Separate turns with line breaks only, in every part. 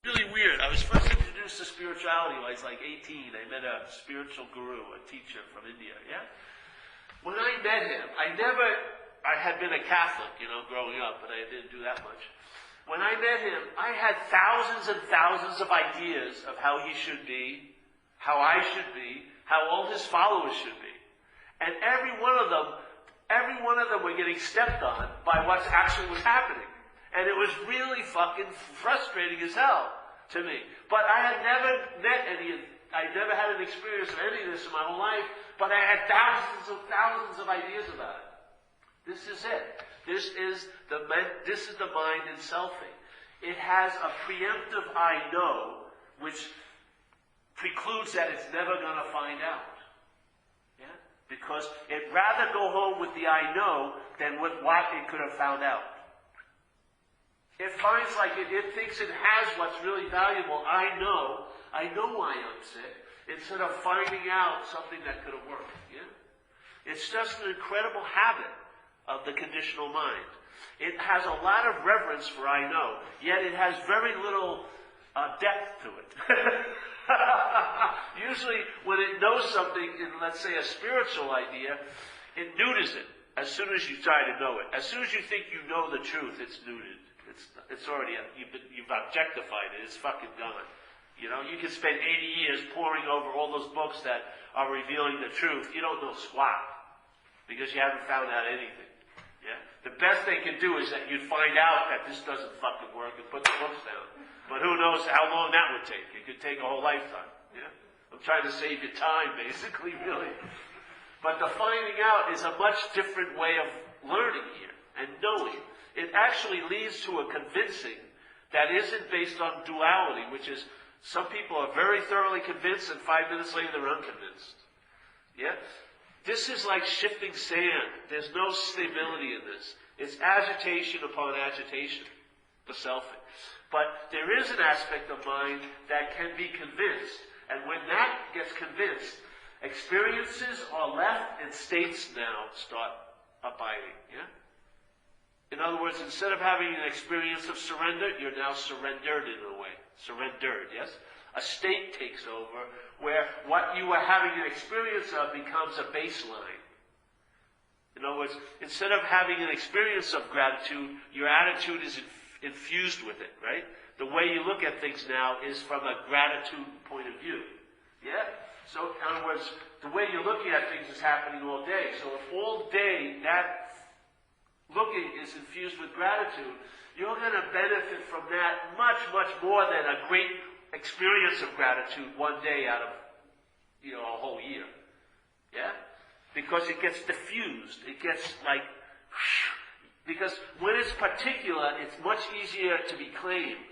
Really weird. I was first introduced to spirituality when I was like 18. I met a spiritual guru, a teacher from India, yeah? When I met him, I had been a Catholic, growing up, but I didn't do that much. When I met him, I had thousands and thousands of ideas of how he should be, how I should be, how all his followers should be. And every one of them were getting stepped on by what actually was happening. And it was really fucking frustrating as hell to me. But I had never I never had an experience of any of this in my whole life, but I had thousands of ideas about it. This is it. This is the mind in selfing. It has a preemptive I know, which precludes that it's never going to find out. Yeah? Because it'd rather go home with the I know than with what it could have found out. It finds like it thinks it has what's really valuable. I know why I'm sick, instead of finding out something that could have worked. Yeah? It's just an incredible habit of the conditional mind. It has a lot of reverence for I know, yet it has very little depth to it. Usually when it knows something in, let's say, a spiritual idea, it neuters it as soon as you try to know it. As soon as you think you know the truth, it's neutered. It's already, you've objectified it. It's fucking gone. You can spend 80 years poring over all those books that are revealing the truth. You don't know squat because you haven't found out anything. Yeah? The best they can do is that you'd find out that this doesn't fucking work and put the books down. But who knows how long that would take. It could take a whole lifetime. Yeah? I'm trying to save you time, basically, really. But the finding out is a much different way of learning here and knowing. It actually leads to a convincing that isn't based on duality, which is some people are very thoroughly convinced and 5 minutes later they're unconvinced. Yeah? This is like shifting sand. There's no stability in this. It's agitation upon agitation, the selfing. But there is an aspect of mind that can be convinced. And when that gets convinced, experiences are left and states now start abiding. Yeah? In other words, instead of having an experience of surrender, you're now surrendered in a way. Surrendered, yes? A state takes over where what you were having an experience of becomes a baseline. In other words, instead of having an experience of gratitude, your attitude is infused with it, right? The way you look at things now is from a gratitude point of view. Yeah? So, in other words, the way you're looking at things is happening all day. So if all day that looking is infused with gratitude, you're going to benefit from that much, much more than a great experience of gratitude one day out of, a whole year. Yeah? Because it gets diffused. It gets like, because when it's particular, it's much easier to be claimed.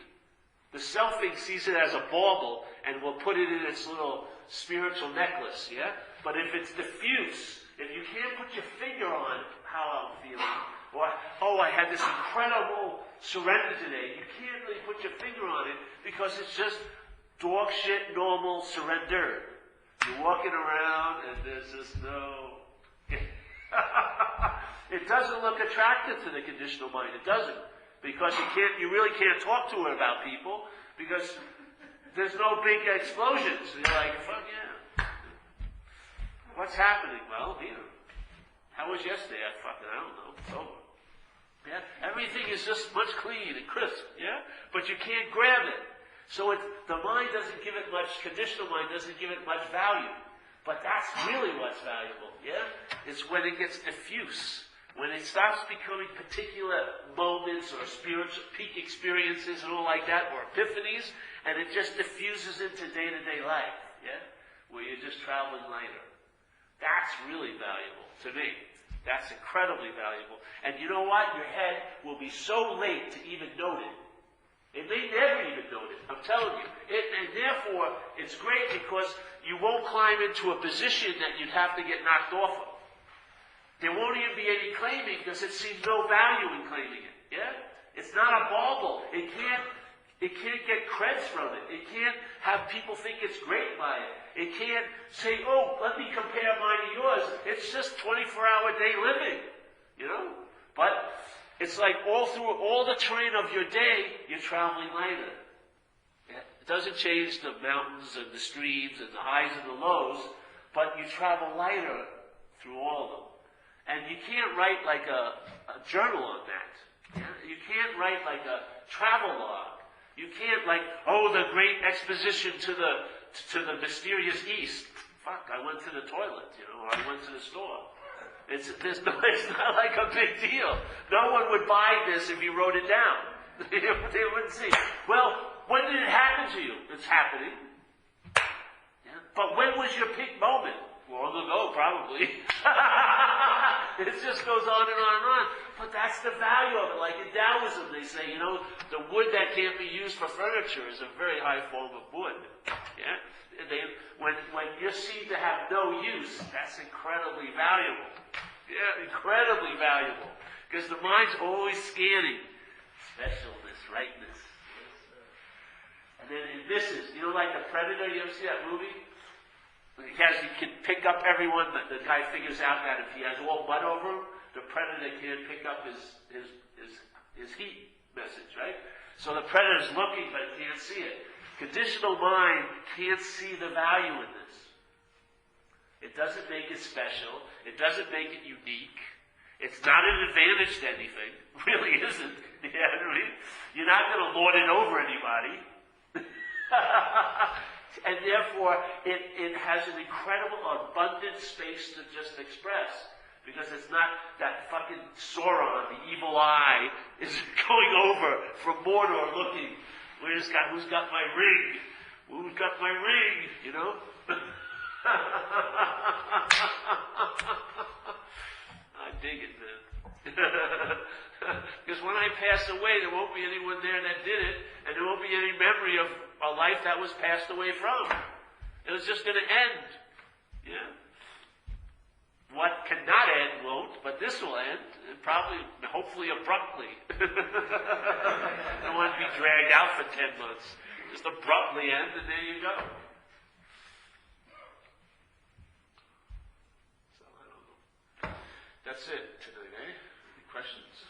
The selfing sees it as a bauble and will put it in its little spiritual necklace, yeah? But if it's diffuse, if you can't put your finger on how I'm feeling, or, I had this incredible surrender today. You can't really put your finger on it because it's just dog shit, normal surrender. You're walking around and there's just no... It doesn't look attractive to the conditional mind. It doesn't. Because you really can't talk to it about people because there's no big explosions. You're like, fuck yeah. What's happening? Well, how was yesterday? I don't know. It's over. Yeah? Everything is just much clean and crisp, yeah? But you can't grab it. So the mind doesn't give it much, conditional mind doesn't give it much value. But that's really what's valuable, yeah? It's when it gets diffuse. When it stops becoming particular moments or spiritual peak experiences and all like that, or epiphanies, and it just diffuses into day-to-day life, yeah? Where you're just traveling lighter. That's really valuable to me. That's incredibly valuable. And you know what? Your head will be so late to even note it. It may never even note it. I'm telling you. And therefore, it's great because you won't climb into a position that you'd have to get knocked off of. There won't even be any claiming because it sees no value in claiming it. Yeah? It's not a bauble. It can't get creds from it. It can't have people think it's great by it. It can't say, let me compare mine to yours. It's just 24-hour day living, But it's like all through all the terrain of your day, you're traveling lighter. It doesn't change the mountains and the streams and the highs and the lows, but you travel lighter through all of them. And you can't write like a journal on that. Yeah? You can't write like a travel log. You can't like, oh, the great exposition to the mysterious East. Fuck, I went to the toilet, or I went to the store. It's not like a big deal. No one would buy this if you wrote it down. They wouldn't see. Well, when did it happen to you? It's happening. Yeah? But when was your peak moment? Long ago, probably. It just goes on and on and on. But that's the value of it. Like in Taoism, they say, the wood that can't be used for furniture is a very high form of wood. Yeah? When you're seen to have no use, that's incredibly valuable. Yeah, incredibly valuable. Because the mind's always scanning specialness, rightness. And then it misses. Like The Predator, you ever see that movie? He can pick up everyone, but the guy figures out that if he has all mud over him, the Predator can't pick up his heat message, right? So the Predator's looking, but can't see it. Conditional mind can't see the value in this. It doesn't make it special. It doesn't make it unique. It's not an advantage to anything. It really isn't. You know what I mean? You're not going to lord it over anybody. And therefore, it has an incredible, abundant space to just express. Because it's not that fucking Sauron, the evil eye, is going over from Mordor looking, who's got my ring? Who's got my ring? I dig it, man. Because when I pass away, there won't be anyone there that did it, and there won't be any memory of a life that was passed away from. It was just going to end. Yeah. What cannot end won't, but this will end, probably, hopefully abruptly. I don't want to be dragged out for 10 months. Just abruptly end, and there you go. So, I don't know. That's it tonight, eh? Any questions?